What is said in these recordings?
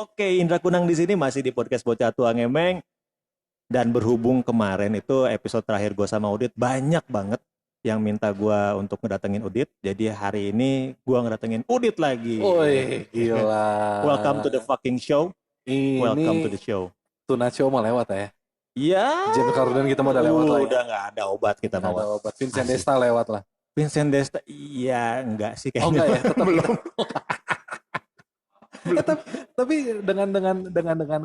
Oke, Indra Kunang di sini masih di podcast Bocah Tua Ngemeng. Dan berhubung kemarin itu episode terakhir gue sama Udit, banyak banget yang minta gue untuk ngedatengin Udit. Jadi hari ini gue ngedatengin Udit lagi. Woi, gila. Welcome to the fucking show. Welcome to Ini the show. Tuna Show mau lewat ya. Iya. James Corden kita mau udah lewat lah ya. Udah nggak ada obat kita Nggak mau. ada obat. Vincent Desta lewat lah. Vincent Desta, iya enggak sih Oh kayaknya. enggak ya, tetap Belum. tapi dengan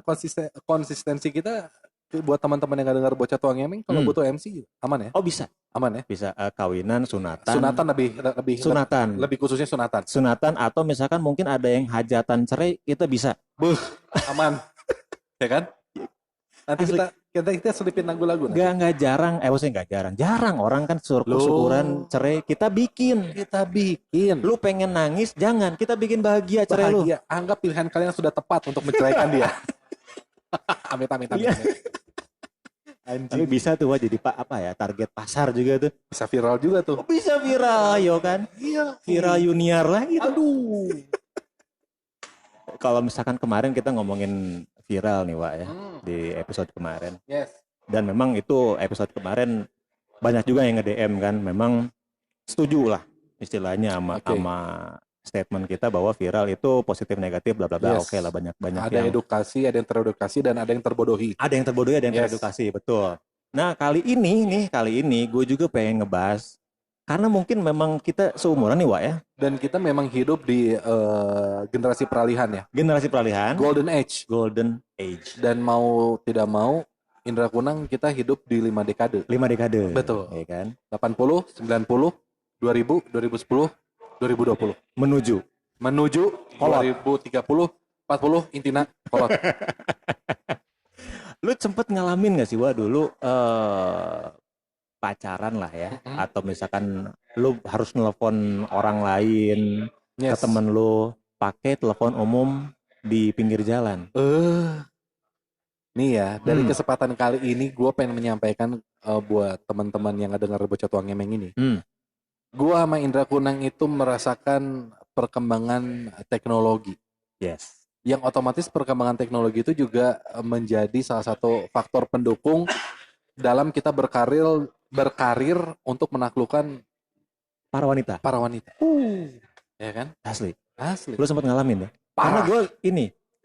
konsistensi kita buat teman-teman yang nggak dengar Bocah Tua Ngemeng, kalau butuh MC aman ya? Oh bisa. Aman ya? Bisa kawinan, sunatan. Sunatan lebih khususnya sunatan. Sunatan atau misalkan mungkin ada yang hajatan cerai, kita bisa. Aman. Ya kan? Nanti kita selipin lagu-lagu nanti. Nggak jarang, maksudnya nggak jarang orang kan syukuran cerai kita bikin. Lu pengen nangis, jangan, kita bikin bahagia cerai lu. Anggap pilihan kalian sudah tepat untuk menceraikan dia. Amit. Iya. Tapi bisa tuh jadi target pasar juga tuh. Bisa viral juga tuh. Bisa viral, yo kan? Iya. Viral junior lah gitu. Aduh. Kalau misalkan kemarin kita ngomongin viral nih Wak ya, di episode kemarin. Yes. Dan memang itu episode kemarin banyak juga yang nge-DM kan, memang setuju lah istilahnya sama statement kita bahwa viral itu positif negatif bla bla bla. Yes. Oke lah, banyak Ada yang edukasi, ada yang teredukasi, dan ada yang terbodohi. Ada yang terbodohi, ada yang teredukasi, betul. Nah kali ini gue juga pengen ngebahas, karena mungkin memang kita seumuran nih Wak ya. Dan kita memang hidup di generasi peralihan ya. Generasi peralihan. Golden Age. Dan mau tidak mau, Indra Kunang kita hidup di 5 dekade. 5 dekade. Betul. Ya kan? 80, 90, 2000, 2010, 2020. Menuju Kolot. 2030, 40, intina kolot. Lu sempet ngalamin gak sih Wak dulu pacaran lah ya, atau misalkan lu harus nelpon orang lain ke temen lu pakai telepon umum di pinggir jalan. Nih ya, dari kesempatan kali ini gue pengen menyampaikan buat teman-teman yang dengar Bocah Tua Ngemeng ini. Gue sama Indra Kunang itu merasakan perkembangan teknologi. Yes. Yang otomatis perkembangan teknologi itu juga menjadi salah satu faktor pendukung dalam kita berkarir untuk menaklukkan para wanita. Ya kan? Asli. Lu sempat ngalamin ya? Karena gue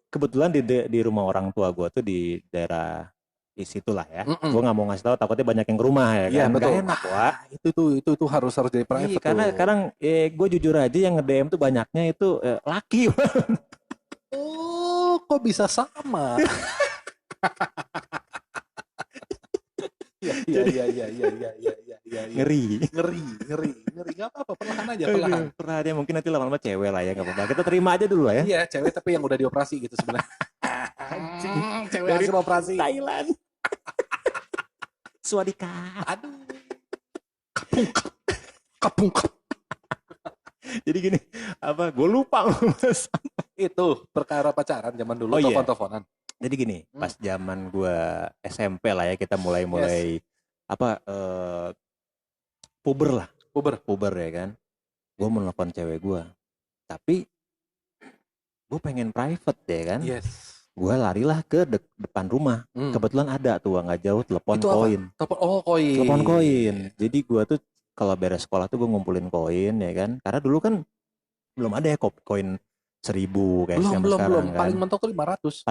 kebetulan di rumah orang tua gue tuh di daerah di situlah ya. Gue nggak mau ngasih tahu, takutnya banyak yang ke rumah ya kan. Iya, betul. Gak enak Wak. Itu harus jadi private. Karena sekarang gue jujur aja yang nge-DM tuh banyaknya itu laki. Oh, kok bisa sama? Iya. Ngeri. Gak apa-apa, perlahan aja, perlahan. Perlahan aja, mungkin nanti lama-lama cewek lah ya, gak apa-apa. Kita terima aja dulu lah ya. Iya, cewek tapi yang udah dioperasi gitu sebenarnya. Cewek hasil operasi. Thailand. Swadika. Aduh. Kapungkap. Jadi gini, gue lupa Mas. Itu perkara pacaran zaman dulu, telepon-teleponan. Jadi gini, pas zaman gue SMP lah ya, kita mulai puber ya kan. Gue mau nelfon cewek gue, tapi gue pengen private ya kan. Yes. Gue larilah ke depan rumah. Kebetulan ada tuh nggak jauh telepon koin. Telepon koin. Jadi gue tuh kalau beres sekolah tuh gue ngumpulin koin ya kan. Karena dulu kan belum ada ya koin 1.000 kayak sekarang kan. Paling mentok tuh 500.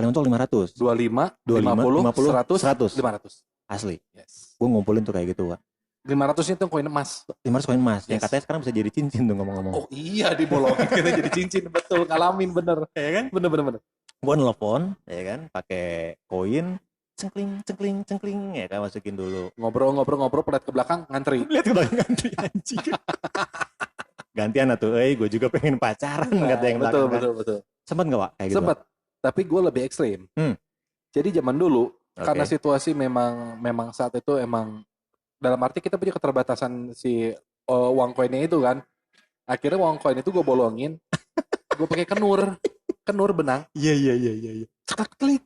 25, 50, 100. Asli. Yes. Gue ngumpulin tuh kayak gitu, Wak. 500-nya tuh koin emas. 500 koin emas. Yes. Yang katanya sekarang bisa jadi cincin tuh ngomong-ngomong. Oh iya, dibolongin kita jadi cincin. Betul, ngalamin bener. Ya kan? Bener. Gue nelfon, ya kan, pakai koin, cengkling, ya kan, masukin dulu. Ngobrol, lihat ke belakang, ngantri. Lihat ke belakang, ngantri, anjing. Gantian atuh, gue juga pengen pacaran, kata yang belakang. Betul. Sempet nggak Wak? Kayak gitu? Sempet, tapi gue lebih ekstrim. Jadi zaman dulu, karena situasi memang saat itu emang, dalam arti kita punya keterbatasan si uang koinnya itu kan. Akhirnya uang koin itu gue bolongin, gue pakai kenur benang. Iya. Ceklik,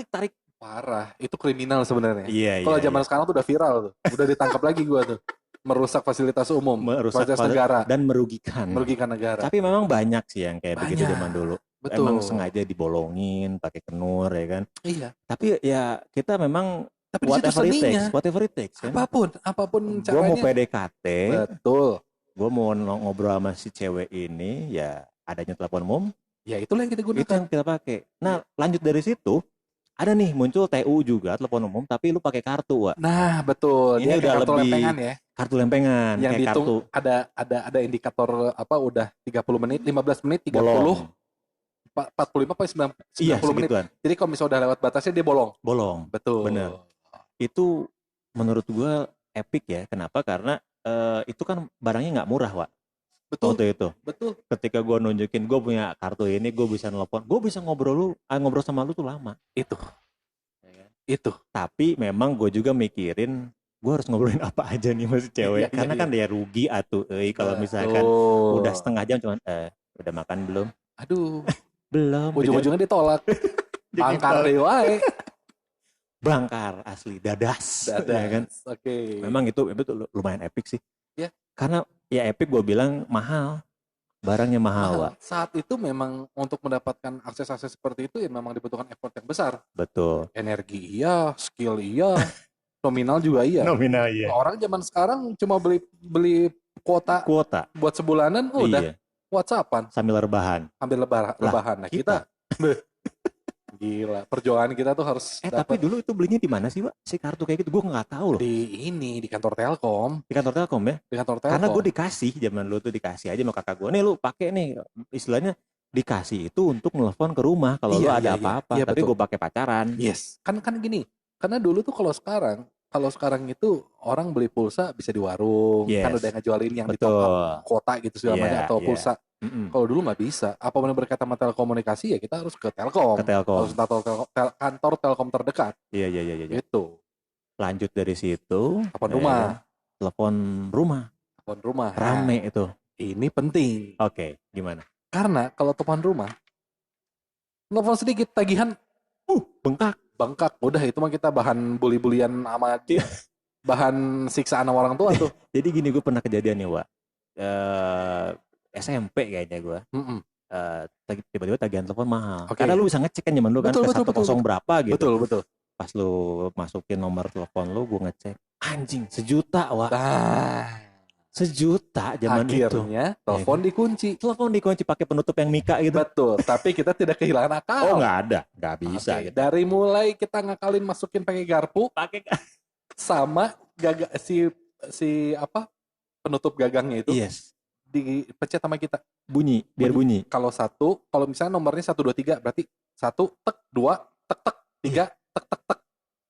tarik. Parah, itu kriminal sebenarnya. Iya. Kalau zaman sekarang tuh udah viral tuh, udah ditangkap lagi gue tuh. Merusak fasilitas umum, fasilitas negara, dan merugikan negara. Tapi memang banyak sih yang kayak begitu zaman dulu. Betul. Emang sengaja dibolongin pakai kenur ya kan. Iya. Tapi ya kita memang tapi whatever it takes kan. Apapun caranya. Gue mau PDKT. Betul. Gue mau ngobrol sama si cewek ini, ya adanya telepon umum. Ya itulah yang kita gunakan. Itu yang kita pakai. Nah lanjut dari situ, ada nih muncul TU juga, telepon umum, tapi lu pakai kartu, Wak. Nah betul. Ini udah kartu lebih lempengan ya. Kartu lempengan. Yang dihitung ada indikator apa udah 30 menit, 15 menit, 30. Bolong. 45 sampai 90 menit. Segituan. Jadi kalau misalnya udah lewat batasnya dia bolong. Betul. Bener. Itu menurut gue epic ya. Kenapa? Karena itu kan barangnya nggak murah, Wak. Betul. Waktu itu. Betul. Ketika gue nunjukin gue punya kartu ini, gue bisa nelpon, gue bisa ngobrol sama lu tuh lama. Itu. Ya kan? Itu. Tapi memang gue juga mikirin gue harus ngobrolin apa aja nih masih cewek. Karena kan dia rugi atuh. Kalau misalkan udah setengah jam cuman udah makan belum? Aduh. Belum. Ujung-ujungnya ditolak. Bangkar deh wae. Bangkar asli dadas. Ya kan? Oke. Memang itu lumayan epic sih. Ya. Karena ya epic gue bilang mahal. Barangnya mahal, Wak. Saat itu memang untuk mendapatkan akses-akses seperti itu ya memang dibutuhkan effort yang besar. Betul. Energi iya, skill iya, nominal juga iya. Nominal iya. Orang zaman sekarang cuma beli kuota buat sebulanan udah WhatsAppan sambil rebahan. Nah kita gila, perjuangan kita tuh harus tapi dulu itu belinya di mana sih, Pak? Si kartu kayak gitu gue nggak tahu loh. Di kantor Telkom. Di kantor Telkom ya? Di kantor Telkom. Karena gue dikasih zaman dulu tuh dikasih aja sama kakak gue. Nih lu pakai nih, istilahnya dikasih itu untuk nelfon ke rumah kalau lu ada apa-apa. Iya, tapi gue pakai pacaran. Yes. Kan gini. Karena dulu tuh kalau sekarang itu orang beli pulsa bisa di warung, kan udah ngejualin yang di top up kota gitu segala macam atau pulsa. Kalau dulu nggak bisa. Apapun yang berkaitan sama telekomunikasi ya kita harus ke Telkom. Harus kantor Telkom terdekat. Iya. Gitu. Lanjut dari situ. Telepon rumah. Rame itu. Ini penting. Oke, gimana? Karena kalau telepon rumah, telepon sedikit tagihan, bengkak. Udah itu mah kita bahan bully-bulian sama bahan siksaan sama orang tua tuh. Jadi gini, gue pernah kejadian nih, Wak. SMP kayaknya gue. Tiba-tiba tagihan telepon mahal. Karena lu bisa ngecek kan zaman dulu kan ke 100 berapa gitu. Betul. Pas lu masukin nomor telepon lu, gue ngecek. Anjing, 1 juta, Wak. 1 juta zaman itu. Akhirnya telepon dikunci. Telepon dikunci pakai penutup yang mika gitu. Betul. Tapi kita tidak kehilangan akal. Oh nggak ada, nggak bisa. Gitu. Dari mulai kita ngakalin masukin pakai garpu, sama si penutup gagangnya itu. Yes. Dipencet sama kita. Biar bunyi. Kalau misalnya nomornya 1 2 3 berarti 1 tek 2 tek tek 3 tek tek tek.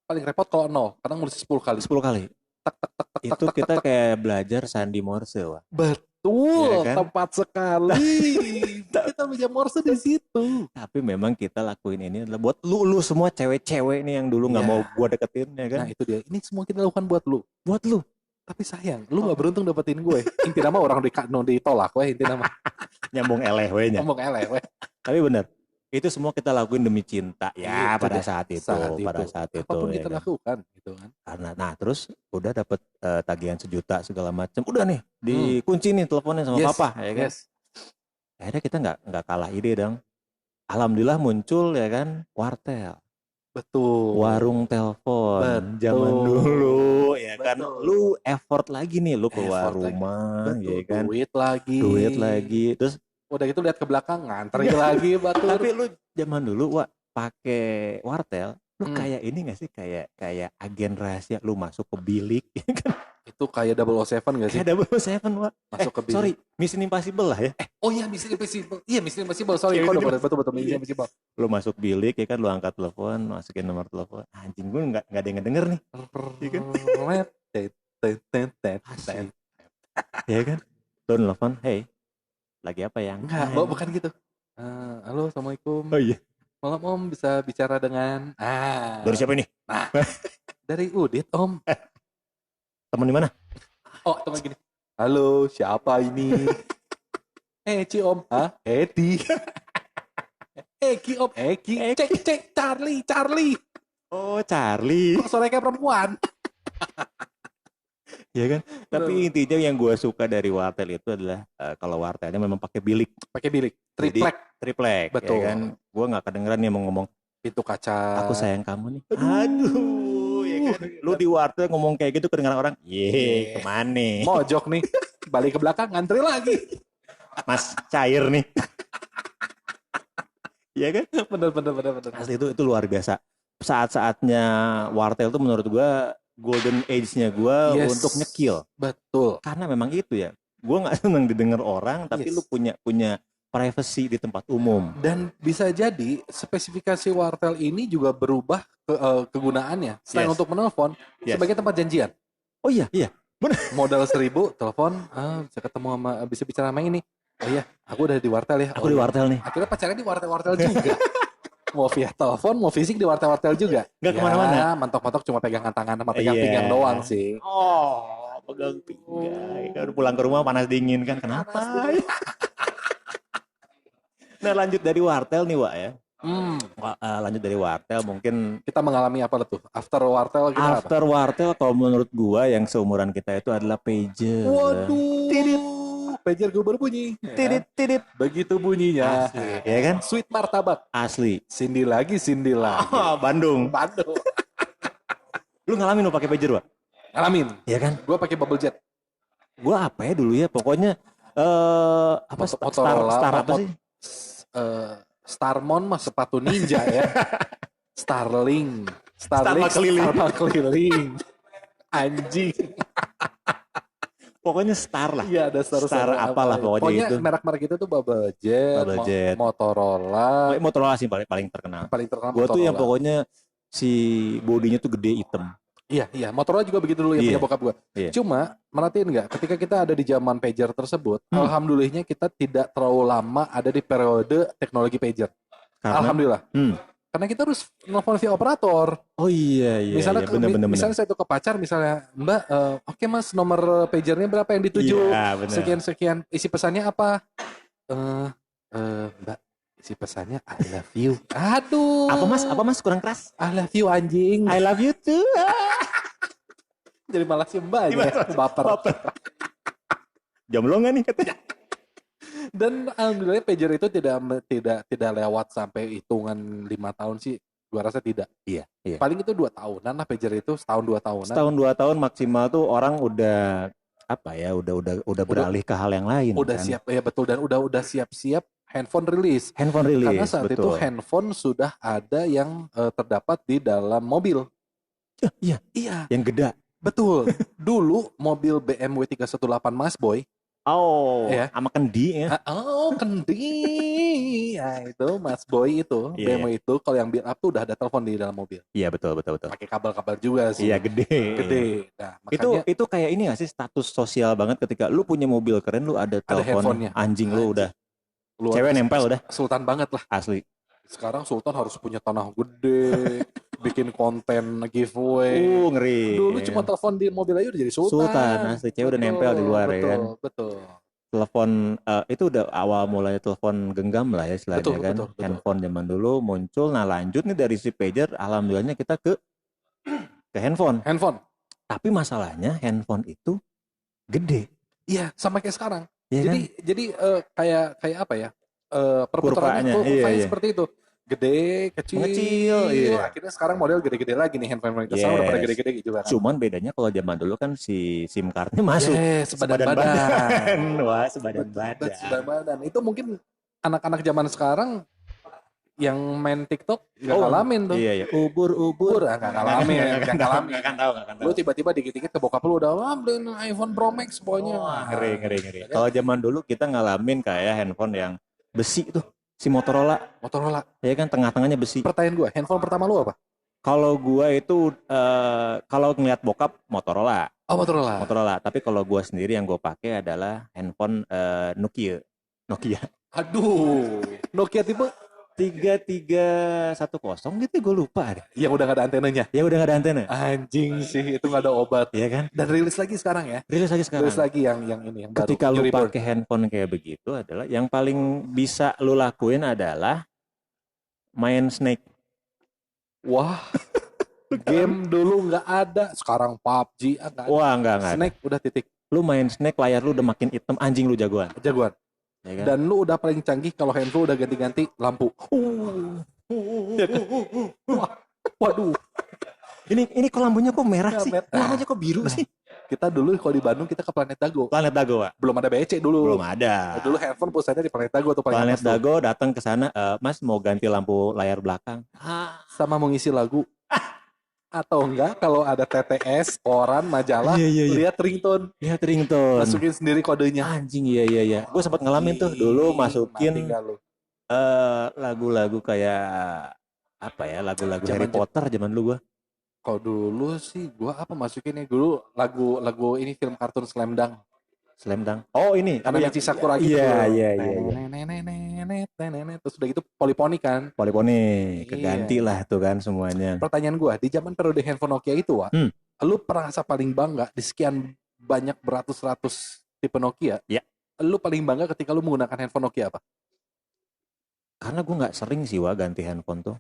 Paling repot kalau 0, karena nulis 10 kali. 10 kali. Tek tek tek tek. Itu kita kayak belajar sandi Morse, Wak. Betul, ya kan? Tepat sekali. Kita belajar Morse di situ. Tapi memang kita lakuin ini adalah buat lu semua cewek-cewek nih yang dulu nggak mau gua deketin, ya kan? Nah itu dia. Ini semua kita lakukan buat lu. Tapi sayang, lu gak beruntung dapetin gue. Inti nama orang ditolak we, inti nama. Nyambung eleh we nya. Tapi benar, itu semua kita lakuin demi cinta ya pada saat itu. Apapun kita lakukan gitu kan. Karena terus udah dapet tagihan 1 juta segala macam. Udah nih, dikunci nih teleponnya sama papa ya kan. Akhirnya kita nggak kalah ide dong. Alhamdulillah muncul ya kan wartel. Betul. Warung telepon zaman dulu ya kan. Lu effort lagi nih, lu keluar rumah ya kan. Duit lagi. Terus udah gitu lihat ke belakang ngantri lagi batur. Tapi lu zaman dulu pakai wartel, lu kayak ini enggak sih, kayak agen rahasia, lu masuk ke bilik ya kan. Itu kayak 007 gak sih? Kayak 007, Wak. Masuk ke bilik. Sorry, Mission Impossible lah ya. Oh iya, Mission Impossible. Iya, Mission Impossible. Sorry, betul Mission Impossible. Lu masuk bilik ya kan, lu angkat telepon, masukin nomor telepon. Anjing, gue enggak ada yang ngedenger nih. Ya kan? Lu nelfon, "Hey, lagi apa yang?" Enggak, bukan gitu. Halo, Assalamualaikum. Oh iya. Malam Om, bisa bicara dengan dari siapa ini? Dari Udit, Om. Teman di mana? Oh, teman gini. Halo, siapa ini? Ci Om. Edi. Ki Om. Ki. Cek, Charlie. Oh, Charlie. Kok suara kayak perempuan? Ya kan? Tapi intinya yang gue suka dari wartel itu adalah kalau wartelnya memang pakai bilik. Pakai bilik. Triplek. Betul. Ya kan? Gue nggak kedengeran nih mau ngomong pintu kaca. Aku sayang kamu nih. Aduh, ya kan? Lu di wartel ngomong kayak gitu kedengaran orang. Kemana? Mojok nih. Balik ke belakang ngantri lagi. Mas cair nih. Iya kan? Bener. Asli itu luar biasa. Saat-saatnya wartel itu menurut gue golden age-nya gue untuk nyekil. Betul. Karena memang itu ya. Gue nggak seneng didengar orang, tapi lu punya privacy di tempat umum. Dan bisa jadi spesifikasi wartel ini juga berubah kegunaannya. Selain untuk menelpon, sebagai tempat janjian. Oh iya. Bener. Modal 1.000, telepon, bisa ketemu bisa bicara sama ini. Oh iya, aku udah di wartel ya. Aku di wartel nih. Akhirnya pacarnya di wartel-wartel juga. Mau via telepon, mau fisik di wartel-wartel juga. Gak kemana-mana. Mentok-mentok cuma pegangan tangan sama pegang pinggang doang sih. Oh, pegang pinggang. Udah pulang ke rumah panas dingin kan. Kenapa? Nah lanjut dari wartel nih Wak ya. Lanjut dari wartel mungkin. Kita mengalami apa tuh? After wartel kita After wartel kalau menurut gua yang seumuran kita itu adalah pager. Waduh. Tidit. Pager gue berbunyi. Tidit. Begitu bunyinya. Asli, ya kan? Sweet martabak. Asli. Cindy lagi. Bandung. Lu ngalamin lo pakai pager, Wak? Ngalamin. Iya kan? Gue pakai bubble jet. Gua apa ya dulu ya? Pokoknya apa Star apa sih? Starmon mah sepatu ninja ya. Starling keliling. Anjing. Pokoknya Star lah. Iya ada Star apalah pokoknya itu. Merek-merek itu tuh Bubble Jet. Motorola sih paling terkenal. Gue tuh yang pokoknya si bodinya tuh gede hitam. Iya. Motorola juga begitu dulu yang punya bokap gue. Cuma merhatiin nggak? Ketika kita ada di zaman pager tersebut, alhamdulillahnya kita tidak terlalu lama ada di periode teknologi pager. Alhamdulillah. Karena kita harus nelfon via operator. Oh iya. Misalnya, bener. Misalnya saya tuh ke pacar, misalnya Mbak, oke Mas, nomor pagernya berapa yang dituju? Sekian. Isi pesannya apa? Mbak, isi pesannya I love you. Aduh. Apa mas? Kurang keras. I love you anjing. I love you too. Jadi malah si Mbak aja. Baper. Jomblo nggak nih katanya? Dan alhamdulillah pager itu tidak lewat sampai hitungan 5 tahun sih. Gua rasa tidak. Iya. Paling itu 2 tahunan lah pager itu, setahun 2 tahunan. Setahun 2 tahun maksimal tuh orang udah apa ya? Udah beralih ke hal yang lain. Udah kan? Siap ya betul, dan udah siap-siap handphone rilis. Karena saat itu handphone sudah ada yang terdapat di dalam mobil. Iya. Yang gede. Betul. Dulu mobil BMW 318 Mas Boy. Sama kendi ya. Kendi. Ya itu Mas Boy itu, BMW itu kalau yang build up tuh udah ada telepon di dalam mobil. Iya betul. Pakai kabel-kabel juga sih. Iya gede. Nah, makanya itu kayak ini nggak sih status sosial banget ketika lu punya mobil keren, lu ada telepon anjing lu udah. Cewek nempel udah. Sultan banget lah. Asli. Sekarang Sultan harus punya tanah gede, bikin konten giveaway. Ngeri. Dulu cuma telepon di mobil aja udah jadi Sultan. Asli, cewek udah nempel di luar ya kan. Betul. Telepon itu udah awal mulai telepon genggam lah ya istilahnya kan. Betul. Handphone zaman dulu muncul. Nah lanjut nih dari si pager, alhamdulillahnya kita ke handphone. Tapi masalahnya handphone itu gede. Iya, sama kayak sekarang. Ya, jadi kayak apa ya? Perputarannya seperti itu. Gede, kecil. Iya. Akhirnya sekarang model gede-gede lagi nih handphone kita. Sekarang udah pada gede-gede gitu kan. Cuman bedanya kalau zaman dulu kan si SIM cardnya masuk. Sebadan badan. Wah, sebadan badan. Itu mungkin anak-anak zaman sekarang yang main TikTok nggak ngalamin tuh. Iya. Ubur. Nggak ngalamin. Nggak tahu. Lu tiba-tiba dikit-dikit ke bokap lu udah beliin iPhone Pro Max pokoknya. Ngeri. Kalau zaman dulu kita ngalamin kayak handphone yang besi tuh. Si Motorola. Ya kan tengah-tengahnya besi. Pertanyaan gue, handphone pertama lu apa? Kalau gue itu kalau ngeliat bokap Motorola. Motorola. Tapi kalau gue sendiri yang gue pakai adalah handphone Nokia. Aduh. Nokia tipe 3310 gitu gue lupa deh. Yang udah gak ada antenanya. Anjing sih, itu gak ada obat. Iya kan? Dan rilis lagi sekarang ya. Rilis lagi yang ini yang ketika baru. Ketika lu pakai handphone kayak begitu adalah yang paling bisa lu lakuin adalah main Snake. Wah. Game dulu nggak ada, sekarang PUBG nggak ada. Wah, nggak Snake ada. Udah titik. Lu main Snake, layar lu udah makin hitam, anjing lu jagoan. Jagoan. Ya kan? Dan lu udah paling canggih kalau handphone udah ganti-ganti lampu. Waduh. Ini kok lampunya kok merah sih? Lampunya kok biru sih? Kita dulu kalau di Bandung kita ke Planet Dago. Planet Dago, Pak. Belum ada BC dulu. Belum ada. Dulu handphone pusatnya di Planet Dago tuh paling Planet Dago datang ke sana, Mas mau ganti lampu layar belakang. Sama mau ngisi lagu. Atau enggak kalau ada TTS, koran, majalah, lihat ringtone. Lihat ringtone. Masukin sendiri kodenya. Anjing, iya. Gue sempat ngalamin tuh dulu masukin lagu-lagu kayak apa ya, lagu-lagu Harry Potter zaman dulu gue. Kalau dulu sih gue apa masukinnya dulu lagu ini film kartun Slam Dunk. Oh ini karena Michi Sakura gitu. Iya. Terus udah gitu poliponi kan. Keganti lah tuh kan semuanya. Pertanyaan gue, di zaman periode handphone Nokia itu, Wak, lu merasa paling bangga di sekian banyak beratus-ratus tipe Nokia? Ya. Lu paling bangga ketika lu menggunakan handphone Nokia apa? Karena gue nggak sering sih, Wak, ganti handphone tuh.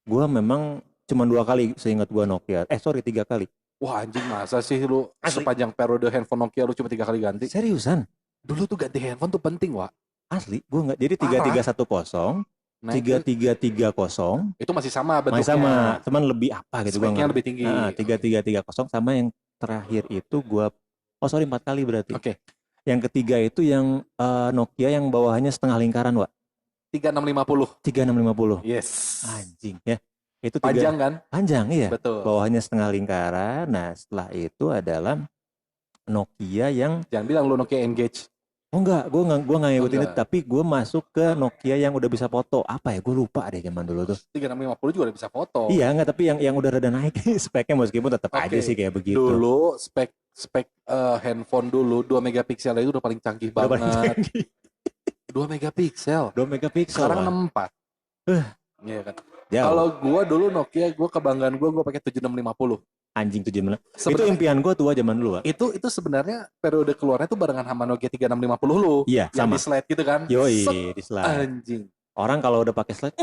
Gue memang cuma 2 kali seingat gue Nokia. 3 kali. Wah anjing, masa sih lu sepanjang periode handphone Nokia lu cuma 3 kali ganti? Seriusan? Dulu tuh ganti handphone tuh penting, Wak. Asli, gue nggak. Jadi 3310, 3330. Itu masih sama bentuknya. Masih sama, cuman lebih apa gitu. Speknya lebih tinggi. 3330 sama yang terakhir itu gue, 4 kali berarti. Oke. Yang ketiga itu yang Nokia yang bawahannya setengah lingkaran, Wak. 3650. Yes. Anjing ya. Itu panjang kan? Panjang, iya. Betul. Bawahnya setengah lingkaran. Nah, setelah itu adalah Nokia yang... Jangan bilang lu Nokia Engage. Oh enggak, gue nggak ngikutin itu, tapi gue masuk ke Nokia yang udah bisa foto. Apa ya? Gue lupa deh zaman dulu tuh. 3650 juga udah bisa foto. Iya, enggak, tapi yang udah rada naik speknya meskipun tetap aja sih kayak begitu. Dulu spek handphone dulu 2 megapiksel itu udah paling canggih banget. Paling canggih. 2 megapiksel. Sekarang 64. Iya kan. Kalau gue dulu Nokia, gue kebanggaan gue pakai 7650. Anjing 76. Itu impian gue tua zaman dulu, Pak. Itu sebenarnya periode keluarnya tuh barengan sama Nokia 3650 lu. Iya, sama. Yang di slide gitu kan. Yoi, di slide. Anjing. Orang kalau udah pakai slide,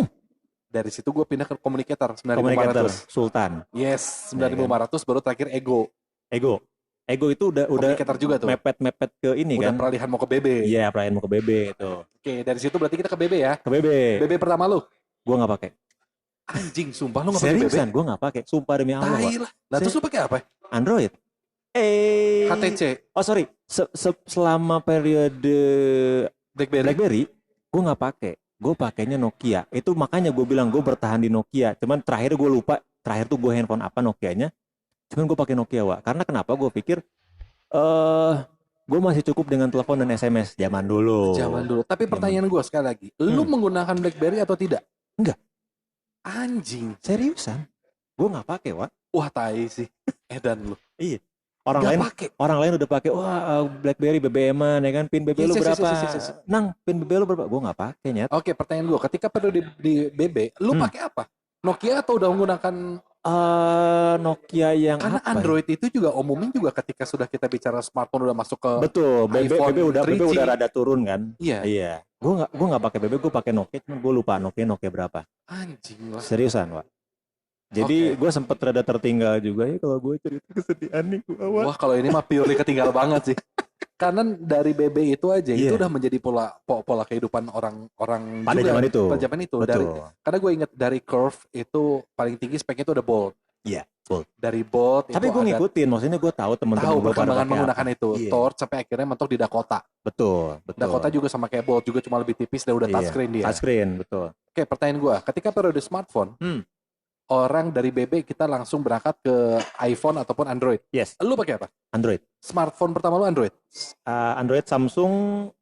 dari situ gue pindah ke communicator 9500. Sultan. Yes, 9500 baru terakhir Ego itu udah juga tuh. Mepet ke ini udah kan. Udah peralihan mau ke BB. Iya, peralihan mau ke BB itu. Oke, dari situ berarti kita ke BB ya. Ke BB. BB pertama lu? Gue nggak pakai. Anjing, sumpah lu nggak pakai BB? Seriusan, gue nggak pakai. Sumpah demi Allah. Lah terus lu pakai apa? Android. HTC. Oh sorry, selama periode BlackBerry, gue nggak pakai. Gue pakainya Nokia. Itu makanya gue bilang gue bertahan di Nokia. Cuman terakhir gue lupa. Terakhir tuh gue handphone apa Nokianya. Cuman gue pakai Nokia, Wak. Karena kenapa? Gue pikir gue masih cukup dengan telepon dan SMS zaman dulu. Tapi pertanyaan gue sekali lagi, lu menggunakan BlackBerry atau tidak? Enggak. Anjing. Seriusan? Gue nggak pakai, Wak. Wah, tai sih. Edan lu. Iya. Orang lain udah pakai. Wah, BlackBerry BBM-an ya kan, pin BB lu berapa? Nang, pin BB lu berapa? Gue nggak pakai, nyet. Oke, pertanyaan gue, ketika perlu di BB, lu pakai apa? Nokia atau udah menggunakan Nokia yang karena apa? Android itu juga umumnya juga ketika sudah kita bicara smartphone udah masuk ke betul, BB udah rada turun kan? Iya. Gue nggak pakai BB, gue pakai Nokia, cuma gue lupa Nokia berapa. Anjing lah. Seriusan, Wak. Jadi gue sempet rada tertinggal juga ya kalau gue cerita kesedihan nih gue. Wah, kalau ini mah purely ketinggal banget sih. Karena dari BB itu aja itu udah menjadi pola kehidupan orang-orang pada juga zaman itu. Karena gue ingat dari Curve itu paling tinggi speknya itu udah Bold. Iya, Bold. Dari Bold. Tapi gue ngikutin, maksudnya gue tahu teman-teman gue pada menggunakan itu. Torch sampai akhirnya mentok di Dakota. Betul. Dakota juga sama kayak Bold, juga cuma lebih tipis dan udah touchscreen dia. Touchscreen, betul. Oke, pertanyaan gue, ketika periode smartphone, orang dari BB kita langsung berangkat ke iPhone ataupun Android. Yes. Lu pakai apa? Android. Smartphone pertama lu Android? Android Samsung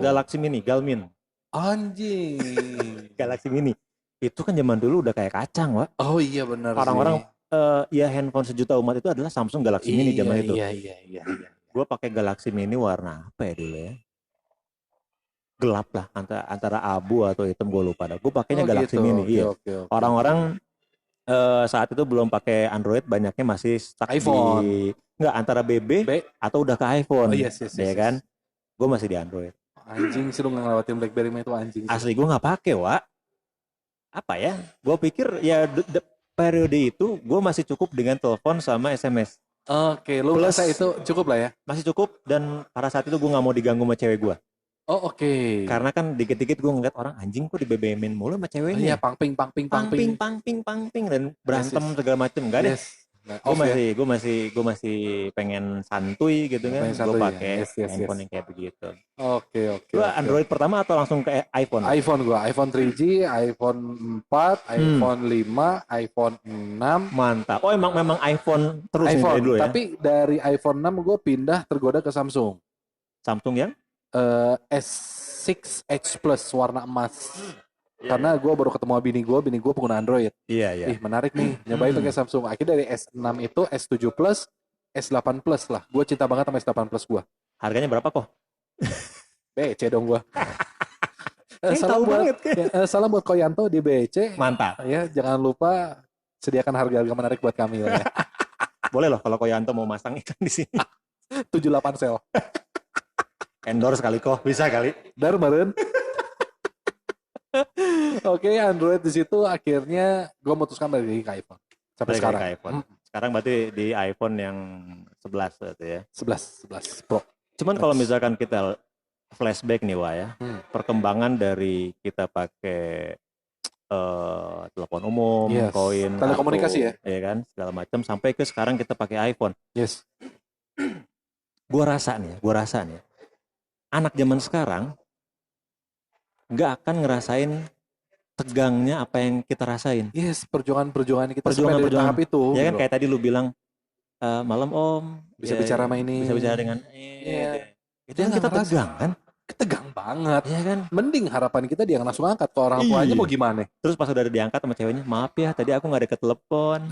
Galaxy Mini, Galmin. Anjing. Galaxy Mini. Itu kan zaman dulu udah kayak kacang, Wak. Oh iya benar sih. Orang-orang ya handphone sejuta umat itu adalah Samsung Galaxy Mini zaman itu. Iya. Gue pakai Galaxy Mini warna apa ya dulu ya? Gelap lah, antara abu atau hitam, gue lupa dah. Gue pakainya Galaxy Mini. Okay. Orang-orang saat itu belum pakai Android, banyaknya masih stuck iPhone. Enggak, antara BB atau udah ke iPhone. Yes. Kan? Gue masih di Android. Anjing sih lu ngelewatin BlackBerry itu anjing. Asli gue nggak pakai, Wak. Apa ya? Gue pikir ya periode itu gue masih cukup dengan telepon sama SMS. Oke, lu merasa itu cukup lah ya? Masih cukup, dan pada saat itu gue nggak mau diganggu sama cewek gue. Oh oke. Karena kan dikit-dikit gue ngeliat orang anjing kok di BBM-in mulu sama ceweknya. Iya, pangping dan berantem segala macem. Enggak deh. Gue masih pengen santuy gitu kan. Gue pakai handphone yang kayak begitu. Oke. Lu Android pertama atau langsung ke iPhone? iPhone 3G, iPhone 4, iPhone 5, iPhone 6. Mantap. Oh memang iPhone terus iPhone, dulu ya? Tapi dari iPhone 6 gue pindah tergoda ke Samsung. Samsung yang? S6 Edge Plus warna emas. Karena gue baru ketemu bini gue pengguna Android. Iya. Ih menarik nih, nyobain pakai Samsung. Akhirnya dari S6 itu S7 Plus, S8 Plus lah. Gue cinta banget sama S8 Plus gue. Harganya berapa kok? BC dong gue. Salam buat Koyanto di BC. Mantap. Ya, jangan lupa sediakan harga-harga menarik buat kami ya. Boleh loh kalau Koyanto mau masang iklan di sini. 78 sel. Endorse kali kok, bisa kali. Darmaren. Oke, Android di situ akhirnya gue memutuskan balik ke iPhone. Sampai sekarang. Ke iPhone. Sekarang berarti di iPhone yang 11 berarti ya. 11 Pro. Cuman kalau misalkan kita flashback nih Wah ya, perkembangan dari kita pakai telepon umum, koin, telekomunikasi ya kan, segala macam sampai ke sekarang kita pakai iPhone. Yes. Gua rasa nih, anak zaman sekarang nggak akan ngerasain tegangnya apa yang kita rasain. Yes, perjuangan kita sampai dari tahap itu. Ya kan kayak tadi lu bilang malam Om bisa bicara sama ini, bisa bicara dengan itu yang kita tegang kan? Tegang banget. Iya kan? Mending harapan kita dia langsung angkat ke orang tuanya mau gimana. Terus pas udah diangkat sama ceweknya, maaf ya tadi aku nggak deket telepon.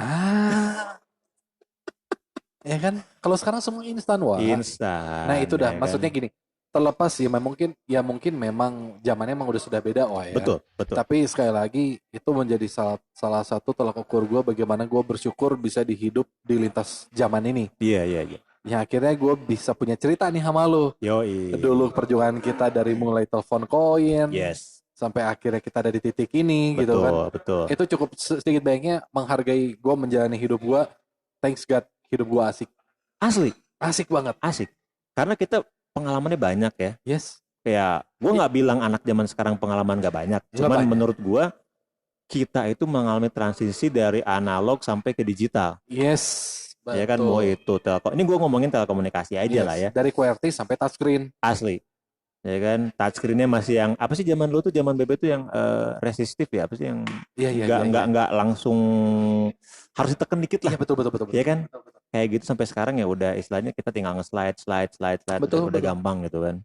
Ya kan? Kalau sekarang semua instan Wah. Instan. Nah itu dah, maksudnya gini. Terlepas sih, mungkin memang zamannya emang udah sudah beda Wah ya. Betul. Tapi sekali lagi itu menjadi salah satu tolak ukur gue bagaimana gue bersyukur bisa dihidup di lintas zaman ini. Iya. Ya akhirnya gue bisa punya cerita nih sama lo. Yoi. Dulu perjuangan kita dari mulai telepon koin. Yes. Sampai akhirnya kita ada di titik ini gitu kan. Betul. Itu cukup sedikit banyaknya menghargai gue menjalani hidup gue. Thanks God, hidup gue asik. Asik banget. Asik. Karena kita pengalamannya banyak ya. Yes. Kayak gue nggak bilang anak zaman sekarang pengalaman nggak banyak. Cuman menurut gue kita itu mengalami transisi dari analog sampai ke digital. Yes. Betul. Ya kan mau itu telkom. Ini gue ngomongin telekomunikasi aja lah ya. Dari QWERTY sampai touchscreen. Asli. Ya kan touchscreennya masih yang apa sih zaman dulu tuh zaman BB tuh yang resistif ya apa sih yang nggak langsung harus ditekan dikit lah. Iya betul. Ya kan kayak gitu sampai sekarang ya udah istilahnya kita tinggal nge-slide betul. Udah gampang gitu kan.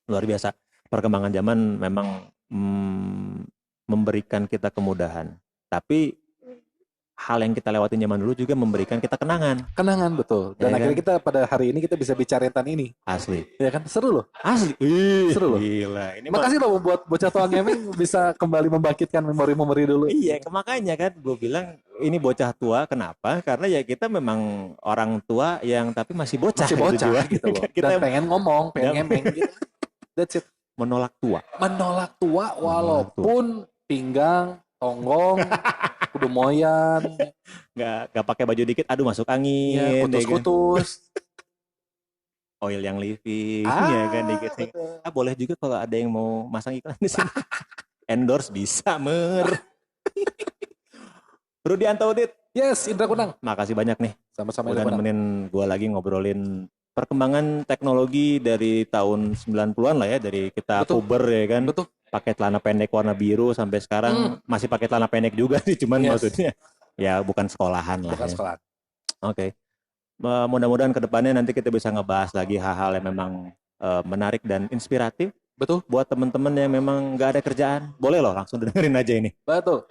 Luar biasa. Perkembangan zaman memang memberikan kita kemudahan. Tapi hal yang kita lewatin zaman dulu juga memberikan kita kenangan betul. Dan ya akhirnya kan? Kita pada hari ini kita bisa bicara tentang ini. Asli. Ya kan seru loh. Asli. Seru loh. Gila. Ini makasih loh buat bocah tua gaming bisa kembali membangkitkan memori-memori dulu. Iya, makanya kan gue bilang ini bocah tua kenapa? Karena ya kita memang orang tua yang tapi masih bocah gitu loh. Kita pengen ngomong, pengen ngemeng gitu. That's it. Menolak tua walaupun pinggang, tonggong kudu moyan, nggak pakai baju dikit, aduh masuk angin, kutus. Oil yang living, ya kan dikit. Boleh juga kalau ada yang mau masang iklan di sini. Endorse bisa Rudianto Udit. Yes, Indra Kunang. Makasih banyak nih. Sama-sama. Udah nemenin gue lagi ngobrolin perkembangan teknologi dari tahun 90-an lah ya, dari kita puber ya kan. Betul. Pakai celana pendek warna biru sampai sekarang masih pakai celana pendek juga sih, cuman maksudnya ya bukan sekolahan lah. Bukan sekolahan. Oke. Mudah-mudahan kedepannya nanti kita bisa ngebahas lagi hal-hal yang memang menarik dan inspiratif. Betul. Buat teman-teman yang memang nggak ada kerjaan, boleh loh langsung dengerin aja ini. Betul.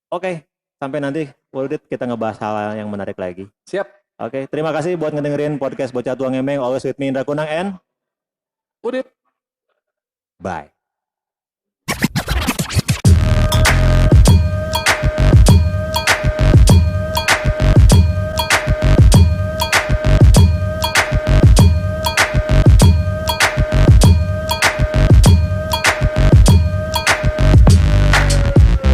Oke, sampai nanti Udit kita ngebahas hal yang menarik lagi. Siap. Oke, terima kasih buat ngedengerin podcast Bocah Tua Ngemeng. Always with me Indra Kunang and Udit. Bye.